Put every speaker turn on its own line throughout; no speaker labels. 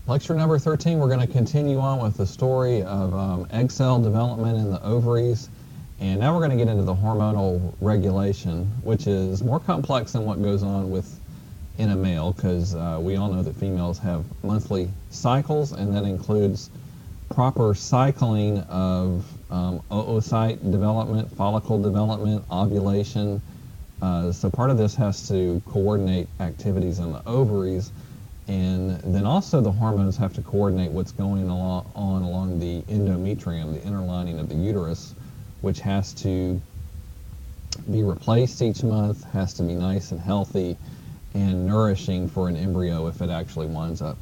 Lecture number 13, we're going to continue on with the story of egg cell development in the ovaries. And now we're going to get into the hormonal regulation, which is more complex than what goes on in a male, because we all know that females have monthly cycles, and that includes proper cycling of oocyte development, follicle development, ovulation. So part of this has to coordinate activities in the ovaries, and then also the hormones have to coordinate what's going on along the endometrium, the inner lining of the uterus, which has to be replaced each month, has to be nice and healthy and nourishing for an embryo if it actually winds up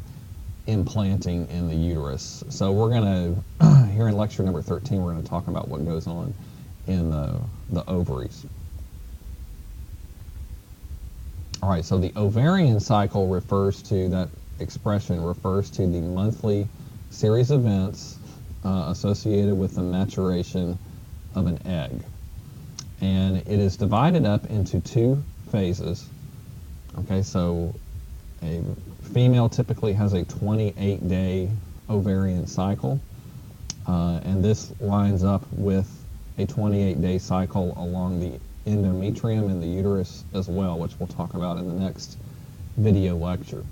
implanting in the uterus. So we're going to, here in lecture number 13, we're going to talk about what goes on in the ovaries. All right, so the ovarian cycle that expression refers to the monthly series of events associated with the maturation of an egg. And it is divided up into two phases. Okay, so a female typically has a 28-day ovarian cycle, and this lines up with a 28-day cycle along the endometrium in the uterus as well, which we'll talk about in the next video lecture.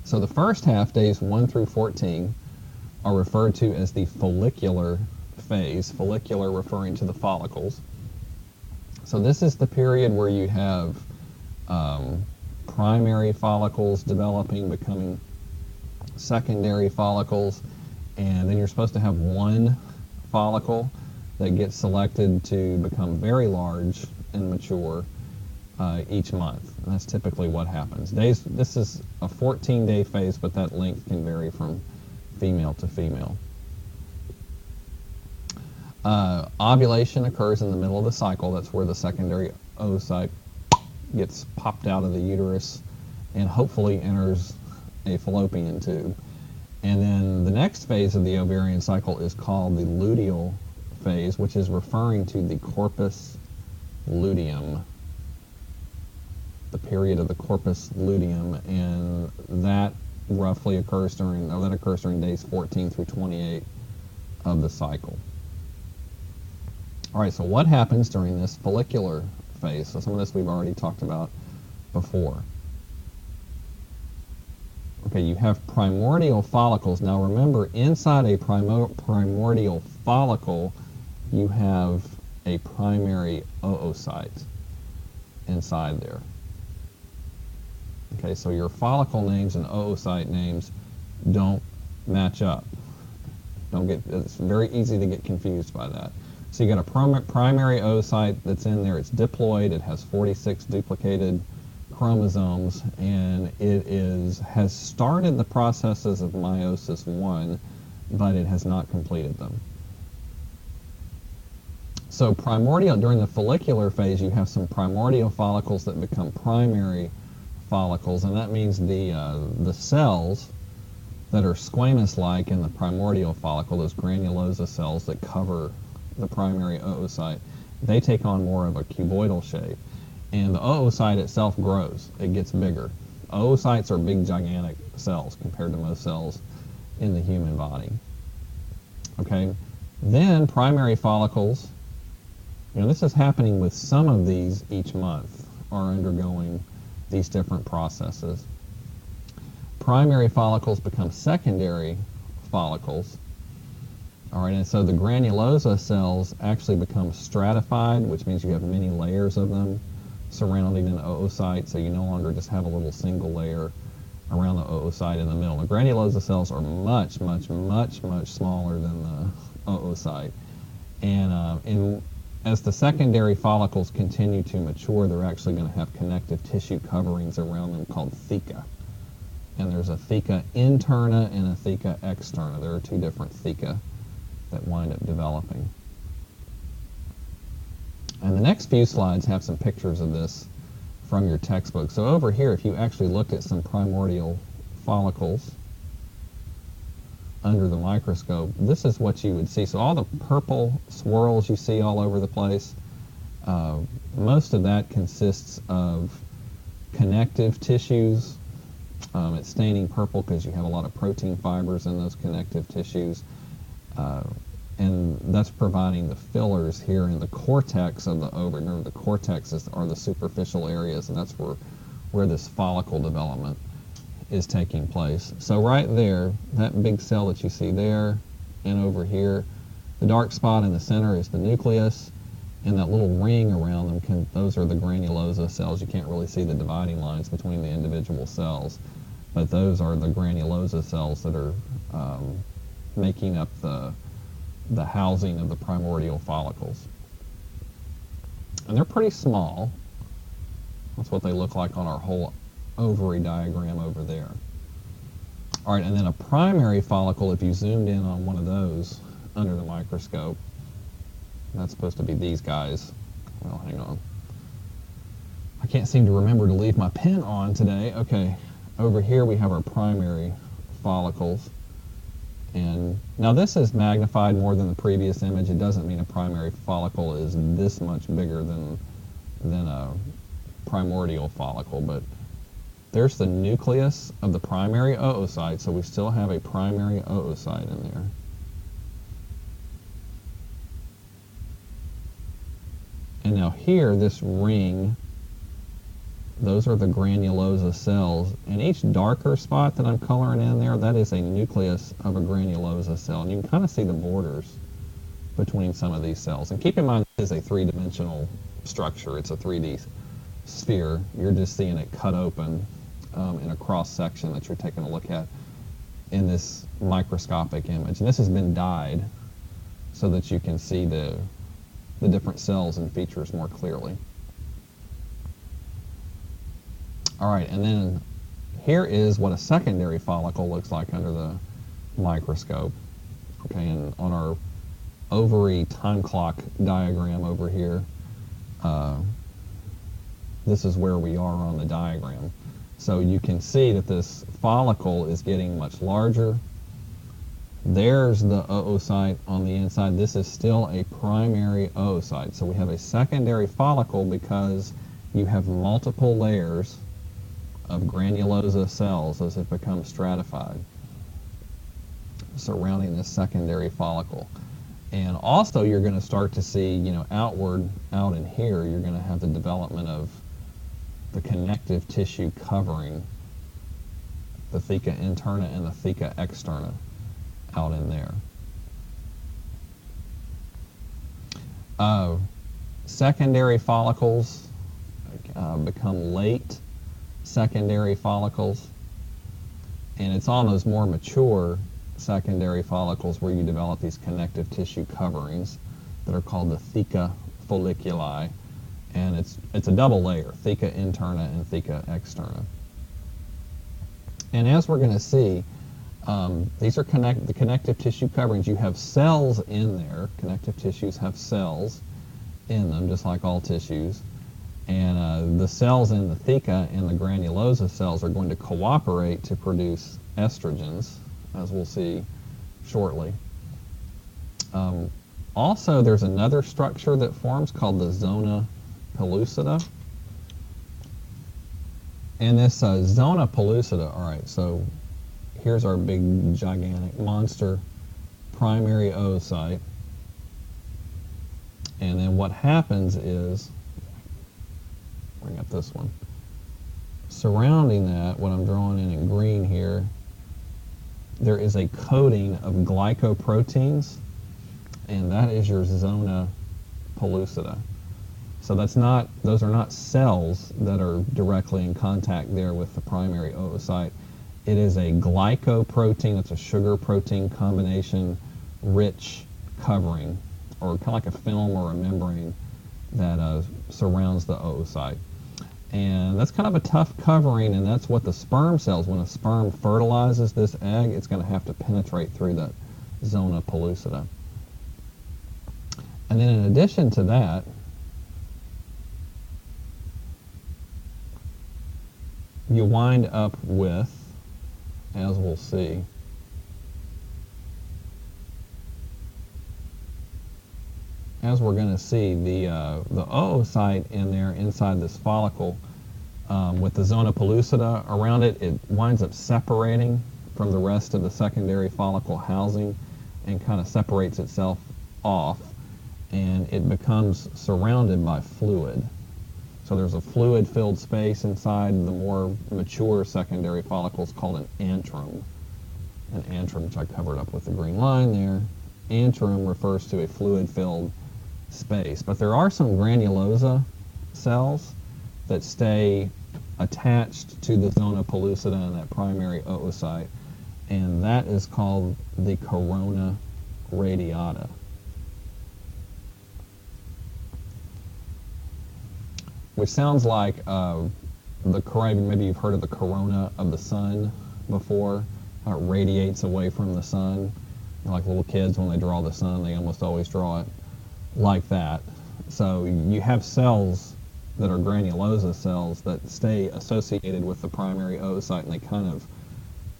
So the first half, days 1 through 14, are referred to as the follicular phase, follicular referring to the follicles. So this is the period where you have primary follicles developing, becoming secondary follicles, and then you're supposed to have one follicle that gets selected to become very large and mature each month. And that's typically what happens. This is a 14-day phase, but that length can vary from female to female. Ovulation occurs in the middle of the cycle. That's where the secondary oocyte gets popped out of the uterus and hopefully enters a fallopian tube. And then the next phase of the ovarian cycle is called the luteal phase, which is referring to the corpus luteum, the period of the corpus luteum, and that occurs during days 14 through 28 of the cycle. All right, so what happens during this follicular phase? So some of this we've already talked about before. Okay, you have primordial follicles. Now remember, inside a primordial follicle, you have a primary oocyte inside there. Okay, so your follicle names and oocyte names don't match up. It's very easy to get confused by that. So you got a primary oocyte that's in there. It's diploid. It has 46 duplicated chromosomes, and it has started the processes of meiosis 1, but it has not completed them. So during the follicular phase, you have some primordial follicles that become primary follicles, and that means the cells that are squamous-like in the primordial follicle, those granulosa cells that cover the primary oocyte, they take on more of a cuboidal shape, and the oocyte itself grows. It gets bigger. Oocytes are big, gigantic cells compared to most cells in the human body. Okay, then primary follicles, this is happening with some of these each month, are undergoing these different processes. Primary follicles become secondary follicles. All right, and so the granulosa cells actually become stratified, which means you have many layers of them surrounding an oocyte, so you no longer just have a little single layer around the oocyte in the middle. The granulosa cells are much, much, much, much smaller than the oocyte. And as the secondary follicles continue to mature, they're actually going to have connective tissue coverings around them called theca. And there's a theca interna and a theca externa. There are two different theca that wind up developing. And the next few slides have some pictures of this from your textbook. So over here, if you actually looked at some primordial follicles under the microscope, this is what you would see. So all the purple swirls you see all over the place, most of that consists of connective tissues It's staining purple because you have a lot of protein fibers in those connective tissues. Uh, and that's providing the fillers here in the cortex of the ovary. Remember, the cortex are the superficial areas, and that's where this follicle development is taking place. So right there, that big cell that you see there and over here, the dark spot in the center is the nucleus, and that little ring around them, those are the granulosa cells. You can't really see the dividing lines between the individual cells, but those are the granulosa cells that are making up the housing of the primordial follicles. And they're pretty small. That's what they look like on our whole ovary diagram over there. All right, and then a primary follicle, if you zoomed in on one of those under the microscope, that's supposed to be these guys. Well, hang on. I can't seem to remember to leave my pen on today. Okay, over here we have our primary follicles. And now this is magnified more than the previous image. It doesn't mean a primary follicle is this much bigger than a primordial follicle, but there's the nucleus of the primary oocyte, so we still have a primary oocyte in there. And now here, this ring, those are the granulosa cells, and each darker spot that I'm coloring in there, that is a nucleus of a granulosa cell, and you can kind of see the borders between some of these cells. And keep in mind, this is a three-dimensional structure. It's a 3D sphere. You're just seeing it cut open in a cross-section that you're taking a look at in this microscopic image. And this has been dyed so that you can see the different cells and features more clearly. All right, and then here is what a secondary follicle looks like under the microscope. Okay, and on our ovary time clock diagram over here, this is where we are on the diagram. So you can see that this follicle is getting much larger. There's the oocyte on the inside. This is still a primary oocyte. So we have a secondary follicle because you have multiple layers of granulosa cells as it becomes stratified surrounding this secondary follicle. And also you're going to start to see, outward, out in here, you're going to have the development of the connective tissue covering the theca interna and the theca externa out in there. Secondary follicles become late secondary follicles, and it's on those more mature secondary follicles where you develop these connective tissue coverings that are called the theca folliculi, and it's a double layer, theca interna and theca externa. And as we're going to see, these are the connective tissue coverings. You have cells in there. Connective tissues have cells in them, just like all tissues. And the cells in the theca and the granulosa cells are going to cooperate to produce estrogens, as we'll see shortly. Also, there's another structure that forms called the zona pellucida. And this zona pellucida, all right, so here's our big, gigantic monster primary oocyte. And then what happens is, bring up this one, surrounding that, what I'm drawing in green here, there is a coating of glycoproteins, and that is your zona pellucida. So those are not cells that are directly in contact there with the primary oocyte. It is a glycoprotein, it's a sugar protein combination rich covering, or kind of like a film or a membrane that surrounds the oocyte. And that's kind of a tough covering, and that's what the sperm cells, when a sperm fertilizes this egg, it's going to have to penetrate through that zona pellucida. And then in addition to that, you wind up with, as we'll see, as we're going to see, the oocyte in there inside this follicle with the zona pellucida around it, it winds up separating from the rest of the secondary follicle housing and kind of separates itself off, and it becomes surrounded by fluid. So there's a fluid-filled space inside the more mature secondary follicles called an antrum. An antrum, which I covered up with the green line there. Antrum refers to a fluid-filled space. But there are some granulosa cells that stay attached to the zona pellucida and that primary oocyte, and that is called the corona radiata. Which sounds like maybe you've heard of the corona of the sun before, how it radiates away from the sun. Like little kids, when they draw the sun, they almost always draw it like that. So you have cells that are granulosa cells that stay associated with the primary oocyte, and they kind of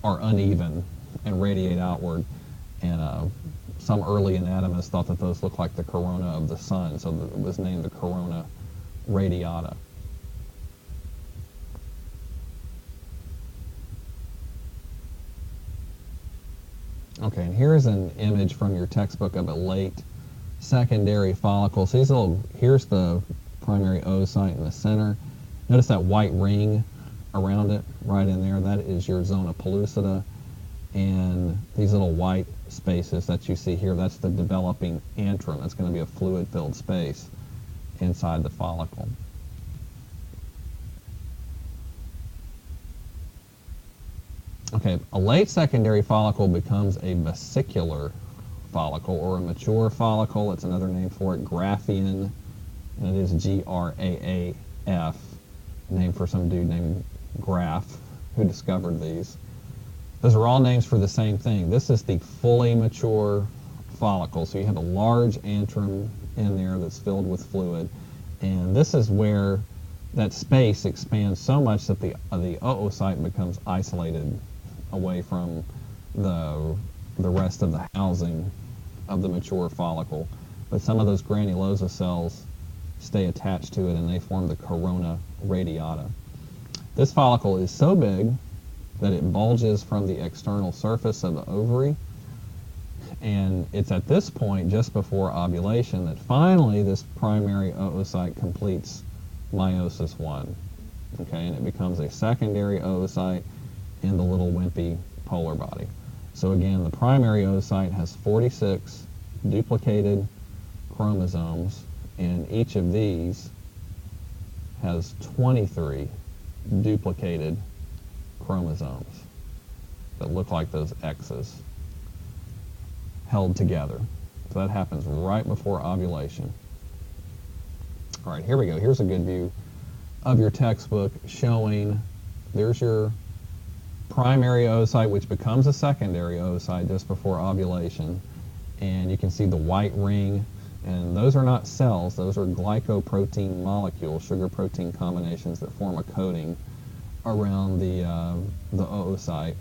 are uneven and radiate outward. And some early anatomists thought that those looked like the corona of the sun, so it was named the corona radiata. Okay, and here's an image from your textbook of a late secondary follicle. So here's the primary oocyte in the center. Notice that white ring around it, right in there. That is your zona pellucida. And these little white spaces that you see here, that's the developing antrum. That's going to be a fluid-filled space inside the follicle. Okay, a late secondary follicle becomes a vesicular follicle or a mature follicle. It's another name for it, Graafian, and it is Graaf, named for some dude named Graaf who discovered these. Those are all names for the same thing. This is the fully mature follicle, so you have a large antrum in there that's filled with fluid, and this is where that space expands so much that the oocyte becomes isolated away from the rest of the housing of the mature follicle. But some of those granulosa cells stay attached to it, and they form the corona radiata. This follicle is so big that it bulges from the external surface of the ovary, and it's at this point, just before ovulation, that finally this primary oocyte completes meiosis 1. Okay, and it becomes a secondary oocyte in the little wimpy polar body. So again, the primary oocyte has 46 duplicated chromosomes, and each of these has 23 duplicated chromosomes that look like those X's held together. So that happens right before ovulation. All right, here we go. Here's a good view of your textbook showing there's your primary oocyte, which becomes a secondary oocyte just before ovulation. And you can see the white ring, and those are not cells, those are glycoprotein molecules, sugar protein combinations that form a coating around the oocyte.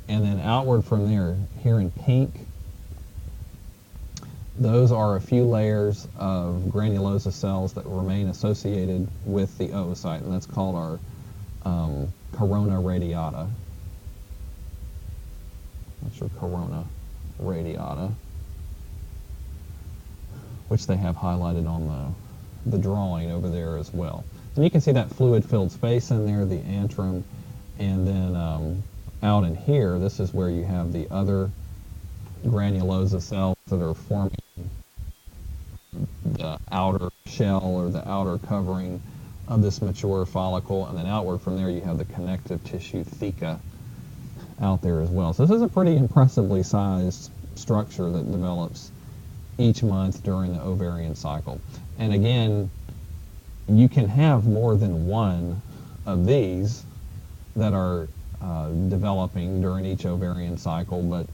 And then outward from there, here in pink, those are a few layers of granulosa cells that remain associated with the oocyte, and that's called our corona radiata. That's your corona radiata, which they have highlighted on the drawing over there as well. And you can see that fluid-filled space in there, the antrum, and then out in here, this is where you have the other granulosa cells that are forming the outer shell or the outer covering of this mature follicle, and then outward from there you have the connective tissue theca out there as well. So this is a pretty impressively sized structure that develops each month during the ovarian cycle. And again, you can have more than one of these that are developing during each ovarian cycle, but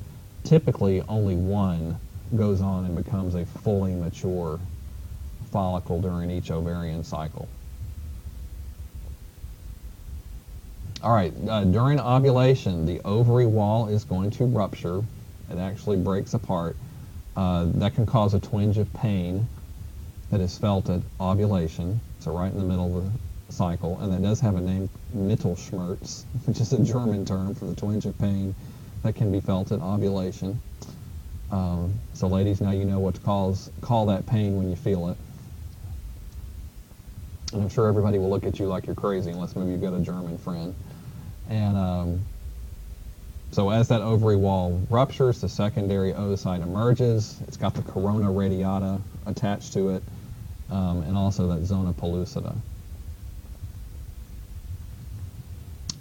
typically only one goes on and becomes a fully mature follicle during each ovarian cycle. All right, during ovulation, the ovary wall is going to rupture. It actually breaks apart. That can cause a twinge of pain that is felt at ovulation. So right in the middle of the cycle, and that does have a name, Mittelschmerz, which is a German term for the twinge of pain that can be felt at ovulation. So ladies, now you know what to call that pain when you feel it. And I'm sure everybody will look at you like you're crazy unless maybe you've got a German friend. And so as that ovary wall ruptures, the secondary oocyte emerges. It's got the corona radiata attached to it, and also that zona pellucida.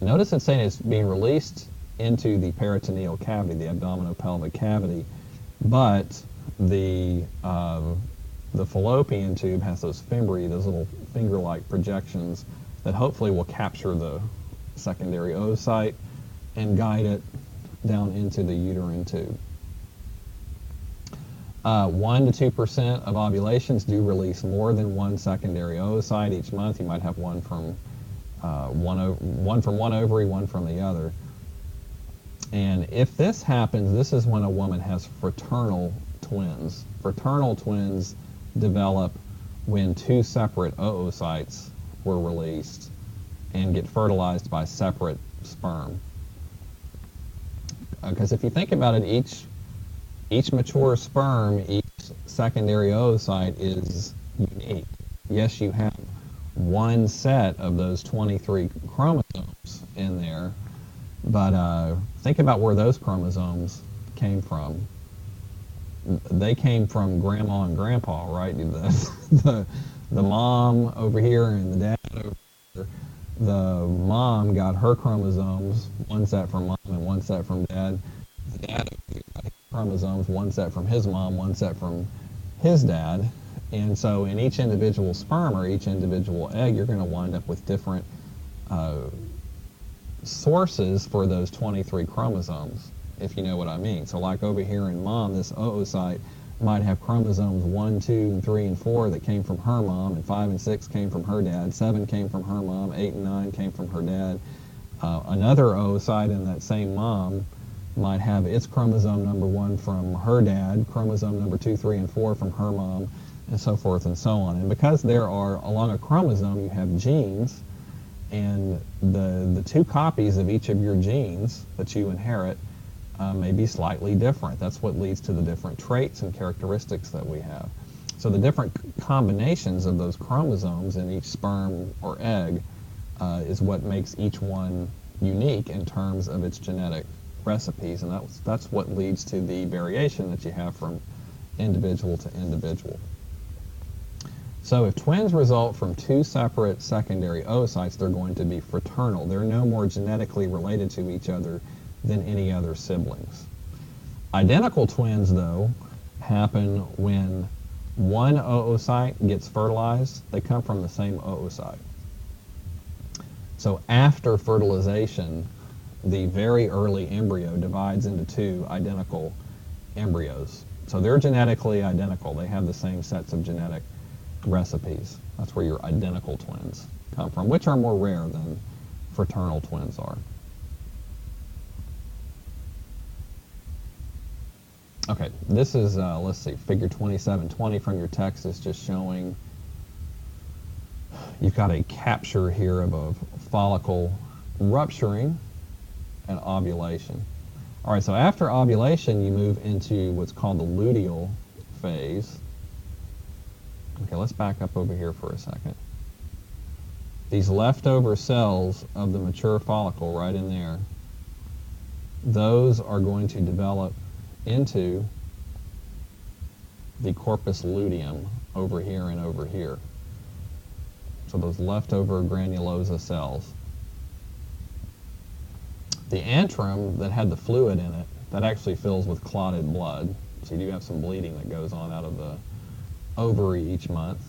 Notice it's saying it's being released into the peritoneal cavity, the abdominopelvic cavity, but the fallopian tube has those fimbriae, those little finger-like projections that hopefully will capture the secondary oocyte and guide it down into the uterine tube. 1 to 2% of ovulations do release more than one secondary oocyte each month. You might have one from one from one ovary, one from the other. And if this happens, this is when a woman has fraternal twins. Fraternal twins develop when two separate oocytes were released and get fertilized by separate sperm. Because if you think about it, each mature sperm, each secondary oocyte is unique. Yes, you have one set of those 23 chromosomes in there, but think about where those chromosomes came from. They came from grandma and grandpa, right? The mom over here and the dad over here. The mom got her chromosomes, one set from mom and one set from dad. The dad over here got his chromosomes, one set from his mom, one set from his dad. And so in each individual sperm or each individual egg, you're going to wind up with different sources for those 23 chromosomes, if you know what I mean. So like over here in mom, this oocyte might have chromosomes 1, 2, and 3, and 4 that came from her mom, and 5 and 6 came from her dad, 7 came from her mom, 8 and 9 came from her dad. Another oocyte in that same mom might have its chromosome number 1 from her dad, chromosome number 2, 3, and 4 from her mom, and so forth and so on. And because there are, along a chromosome, you have genes, and the two copies of each of your genes that you inherit may be slightly different. That's what leads to the different traits and characteristics that we have. So the different combinations of those chromosomes in each sperm or egg is what makes each one unique in terms of its genetic recipes, and that's what leads to the variation that you have from individual to individual. So if twins result from two separate secondary oocytes, they're going to be fraternal. They're no more genetically related to each other than any other siblings. Identical twins, though, happen when one oocyte gets fertilized. They come from the same oocyte. So after fertilization, the very early embryo divides into two identical embryos. So they're genetically identical. They have the same sets of genetic recipes. That's where your identical twins come from, which are more rare than fraternal twins are. Okay, this is, let's see, figure 2720 from your text is just showing you've got a capture here of a follicle rupturing and ovulation. All right, so after ovulation, you move into what's called the luteal phase. Okay, let's back up over here for a second. These leftover cells of the mature follicle right in there, those are going to develop into the corpus luteum over here and over here. So those leftover granulosa cells. The antrum that had the fluid in it, that actually fills with clotted blood. So you do have some bleeding that goes on out of the ovary each month.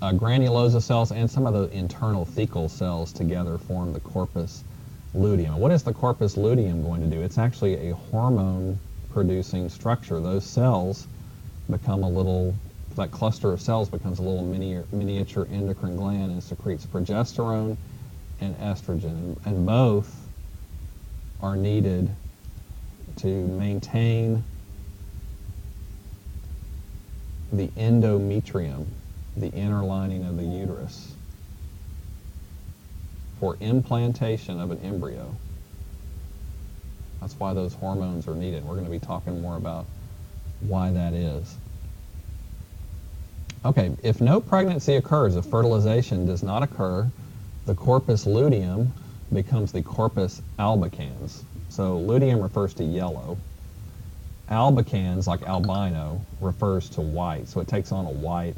Granulosa cells and some of the internal thecal cells together form the corpus luteum. What is the corpus luteum going to do? It's actually a hormone-producing structure. Those cells become a little, that cluster of cells becomes a little miniature endocrine gland and secretes progesterone and estrogen. And both are needed to maintain the endometrium. the inner lining of the uterus for implantation of an embryo. That's why those hormones are needed. We're going to be talking more about why that is. Okay, if no pregnancy occurs, if fertilization does not occur, the corpus luteum becomes the corpus albicans. So luteum refers to yellow. Albicans, like albino, refers to white. So it takes on a white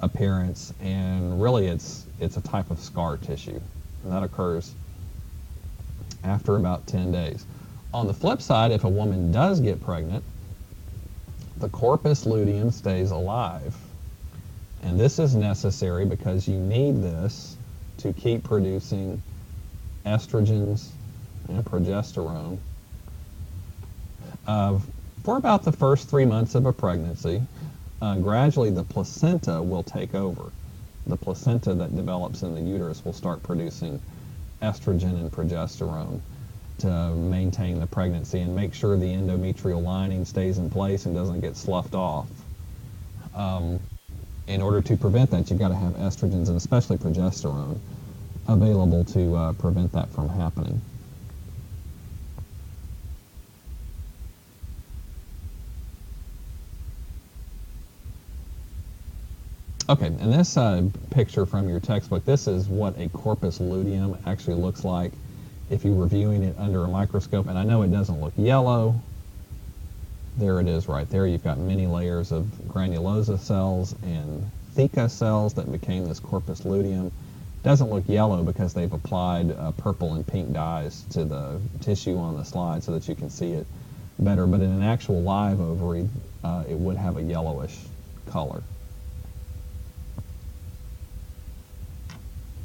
appearance, and really it's a type of scar tissue. And that occurs after about 10 days. On the flip side, if a woman does get pregnant, the corpus luteum stays alive. And this is necessary because you need this to keep producing estrogens and progesterone for about the first 3 months of a pregnancy. Gradually, the placenta will take over. The placenta that develops in the uterus will start producing estrogen and progesterone to maintain the pregnancy and make sure the endometrial lining stays in place and doesn't get sloughed off. In order to prevent that, you've got to have estrogens and especially progesterone available to prevent that from happening. Okay, and this picture from your textbook, this is what a corpus luteum actually looks like if you're reviewing it under a microscope. And I know it doesn't look yellow. There it is right there. You've got many layers of granulosa cells and theca cells that became this corpus luteum. Doesn't look yellow because they've applied purple and pink dyes to the tissue on the slide so that you can see it better. But in an actual live ovary, it would have a yellowish color.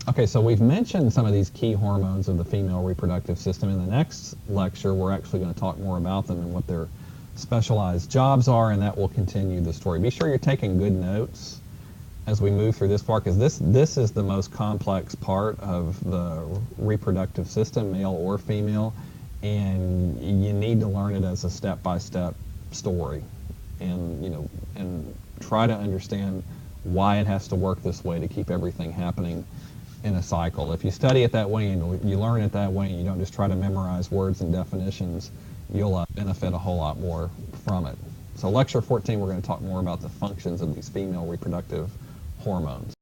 Okay, so we've mentioned some of these key hormones of the female reproductive system. In the next lecture, we're actually going to talk more about them and what their specialized jobs are, and that will continue the story. Be sure you're taking good notes as we move through this part, because this is the most complex part of the reproductive system, male or female, and you need to learn it as a step-by-step story, and and try to understand why it has to work this way to keep everything happening in a cycle. If you study it that way and you learn it that way and you don't just try to memorize words and definitions, you'll benefit a whole lot more from it. So lecture 14, we're going to talk more about the functions of these female reproductive hormones.